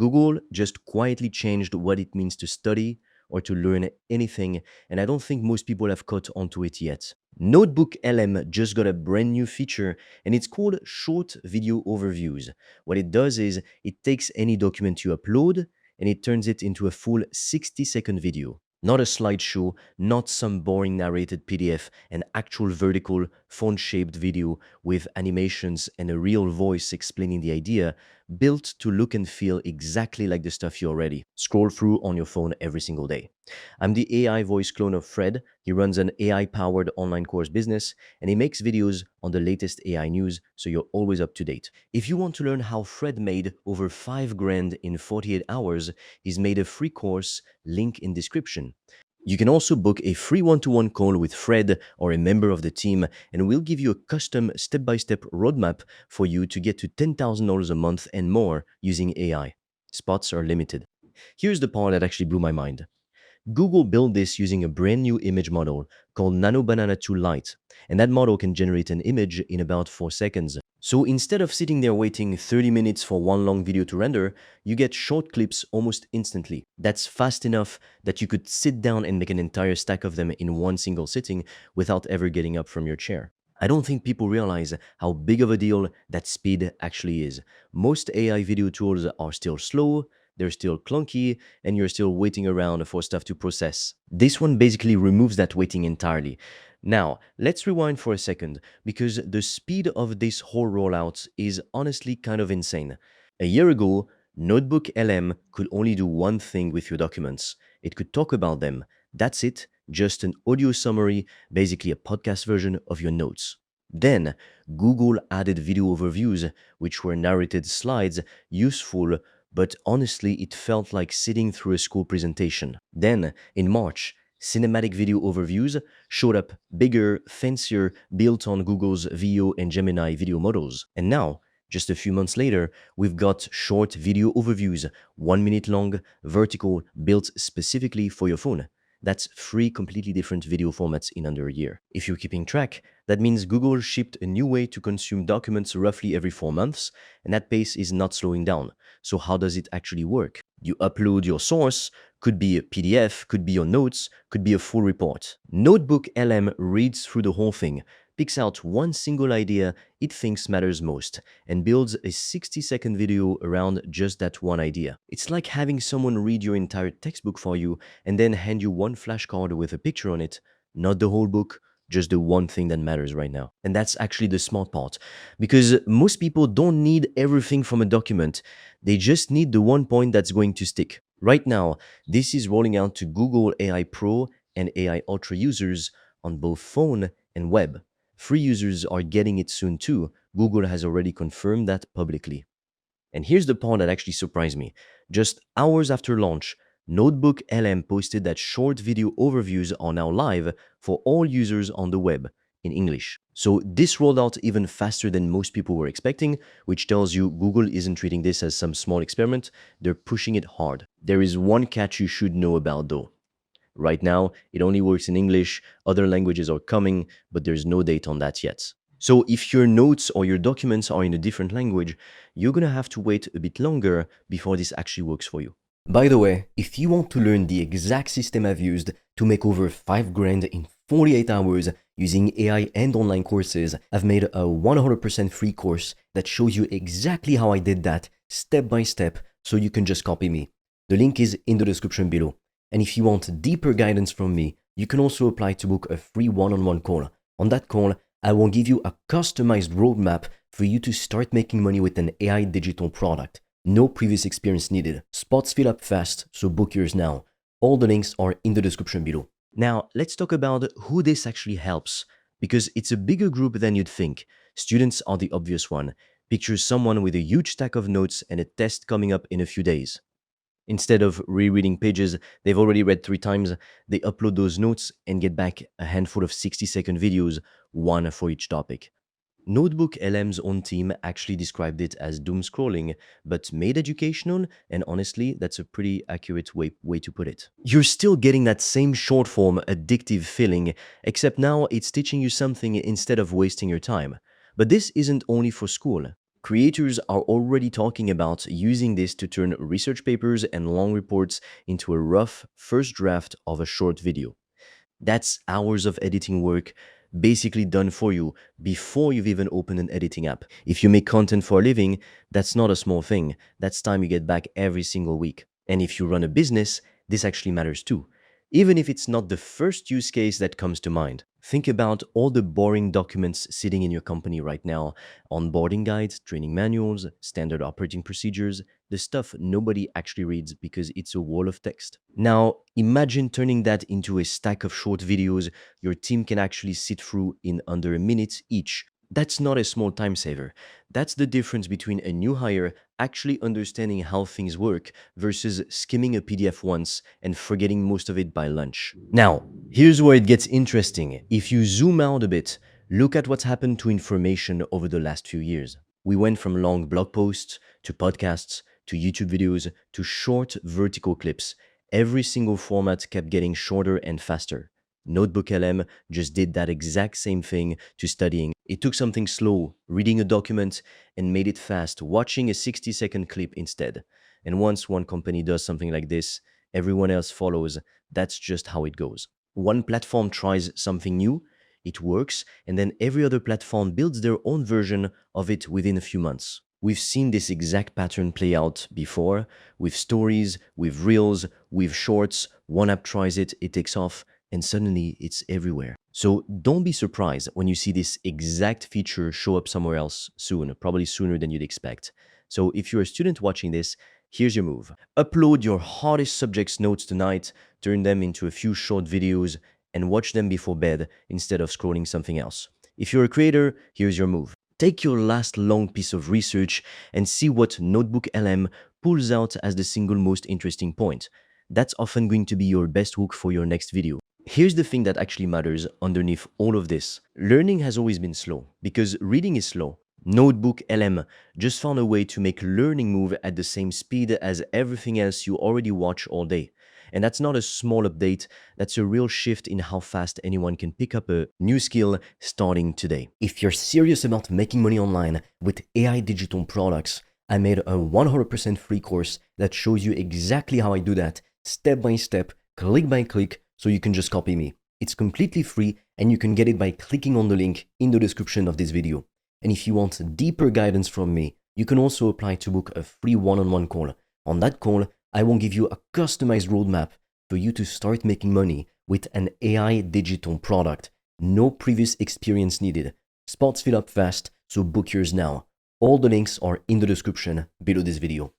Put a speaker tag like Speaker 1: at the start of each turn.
Speaker 1: Google just quietly changed what it means to study or to learn anything, and I don't think most people have caught onto it yet. NotebookLM just got a brand new feature, and it's called Short Video Overviews. What it does is it takes any document you upload and it turns it into a full 60-second video. Not a slideshow, not some boring narrated PDF, an actual vertical, font-shaped video with animations and a real voice explaining the idea, built to look and feel exactly like the stuff you already scroll through on your phone every single day. I'm the AI voice clone of Fred. He runs an AI-powered online course business, and he makes videos on the latest AI news, so you're always up to date. If you want to learn how Fred made over 5 grand in 48 hours, he's made a free course, link in description. You can also book a free one-to-one call with Fred or a member of the team, and we'll give you a custom step-by-step roadmap for you to get to $10,000 a month and more using AI. Spots are limited. Here's the part that actually blew my mind. Google built this using a brand new image model called Nano Banana 2 Lite, and that model can generate an image in about 4 seconds. So instead of sitting there waiting 30 minutes for one long video to render, you get short clips almost instantly. That's fast enough that you could sit down and make an entire stack of them in one single sitting without ever getting up from your chair. I don't think people realize how big of a deal that speed actually is. Most AI video tools are still slow, they're still clunky, and you're still waiting around for stuff to process. This one basically removes that waiting entirely. Now, let's rewind for a second, because the speed of this whole rollout is honestly kind of insane. A year ago, NotebookLM could only do one thing with your documents. It could talk about them. That's it, just an audio summary, basically a podcast version of your notes. Then, Google added video overviews, which were narrated slides, useful, but honestly, it felt like sitting through a school presentation. Then, in March, cinematic video overviews showed up bigger, fancier, built on Google's VO and Gemini video models. And now, just a few months later, we've got short video overviews, 1 minute long, vertical, built specifically for your phone. That's 3 completely different video formats in under a year. If you're keeping track, that means Google shipped a new way to consume documents roughly every 4 months, and that pace is not slowing down. So how does it actually work? You upload your source, could be a PDF, could be your notes, could be a full report. NotebookLM reads through the whole thing, picks out one single idea it thinks matters most, and builds a 60-second video around just that one idea. It's like having someone read your entire textbook for you and then hand you one flashcard with a picture on it, not the whole book, just the one thing that matters right now. And that's actually the smart part, because most people don't need everything from a document. They just need the one point that's going to stick. Right now, this is rolling out to Google AI Pro and AI Ultra users on both phone and web. Free users are getting it soon too. Google has already confirmed that publicly. And here's the part that actually surprised me. Just hours after launch, NotebookLM posted that short video overviews are now live for all users on the web in English. So this rolled out even faster than most people were expecting, which tells you Google isn't treating this as some small experiment, they're pushing it hard. There is one catch you should know about though. Right now, it only works in English, other languages are coming, but there's no date on that yet. So if your notes or your documents are in a different language, you're gonna have to wait a bit longer before this actually works for you. By the way, if you want to learn the exact system I've used to make over 5 grand in 48 hours using AI and online courses, I've made a 100% free course that shows you exactly how I did that step by step, so you can just copy me. The link is in the description below. And if you want deeper guidance from me, you can also apply to book a free one-on-one call. On that call, I will give you a customized roadmap for you to start making money with an AI digital product. No previous experience needed. Spots fill up fast, so book yours now. All the links are in the description below. Now, let's talk about who this actually helps, because it's a bigger group than you'd think. Students are the obvious one. Picture someone with a huge stack of notes and a test coming up in a few days. Instead of rereading pages they've already read 3 times, they upload those notes and get back a handful of 60-second videos, one for each topic. NotebookLM's own team actually described it as doom scrolling, but made educational, and honestly, that's a pretty accurate way to put it. You're still getting that same short form addictive feeling, except now it's teaching you something instead of wasting your time. But this isn't only for school. Creators are already talking about using this to turn research papers and long reports into a rough first draft of a short video. That's hours of editing work basically done for you before you've even opened an editing app. If you make content for a living, that's not a small thing. That's time you get back every single week. And if you run a business, this actually matters too. Even if it's not the first use case that comes to mind. Think about all the boring documents sitting in your company right now: onboarding guides, training manuals, standard operating procedures, the stuff nobody actually reads because it's a wall of text. Now, imagine turning that into a stack of short videos your team can actually sit through in under a minute each. That's not a small time saver. That's the difference between a new hire actually understanding how things work versus skimming a PDF once and forgetting most of it by lunch. Now, here's where it gets interesting. If you zoom out a bit, look at what's happened to information over the last few years. We went from long blog posts to podcasts to YouTube videos to short vertical clips. Every single format kept getting shorter and faster. NotebookLM just did that exact same thing to studying. It took something slow, reading a document, and made it fast, watching a 60-second clip instead. And once one company does something like this, everyone else follows. That's just how it goes. One platform tries something new, it works, and then every other platform builds their own version of it within a few months. We've seen this exact pattern play out before with stories, with reels, with shorts. One app tries it, it takes off, and suddenly it's everywhere. So don't be surprised when you see this exact feature show up somewhere else soon, probably sooner than you'd expect. So if you're a student watching this, here's your move. Upload your hardest subjects notes tonight, turn them into a few short videos, and watch them before bed instead of scrolling something else. If you're a creator, here's your move. Take your last long piece of research and see what NotebookLM pulls out as the single most interesting point. That's often going to be your best hook for your next video. Here's the thing that actually matters underneath all of this. Learning has always been slow because reading is slow. NotebookLM just found a way to make learning move at the same speed as everything else you already watch all day. And that's not a small update, that's a real shift in how fast anyone can pick up a new skill starting today. If you're serious about making money online with AI digital products, I made a 100% free course that shows you exactly how I do that, step by step, click by click, so you can just copy me. It's completely free and you can get it by clicking on the link in the description of this video. And if you want deeper guidance from me, you can also apply to book a free one-on-one call. On that call, I will give you a customized roadmap for you to start making money with an AI digital product. No previous experience needed. Spots fill up fast, so book yours now. All the links are in the description below this video.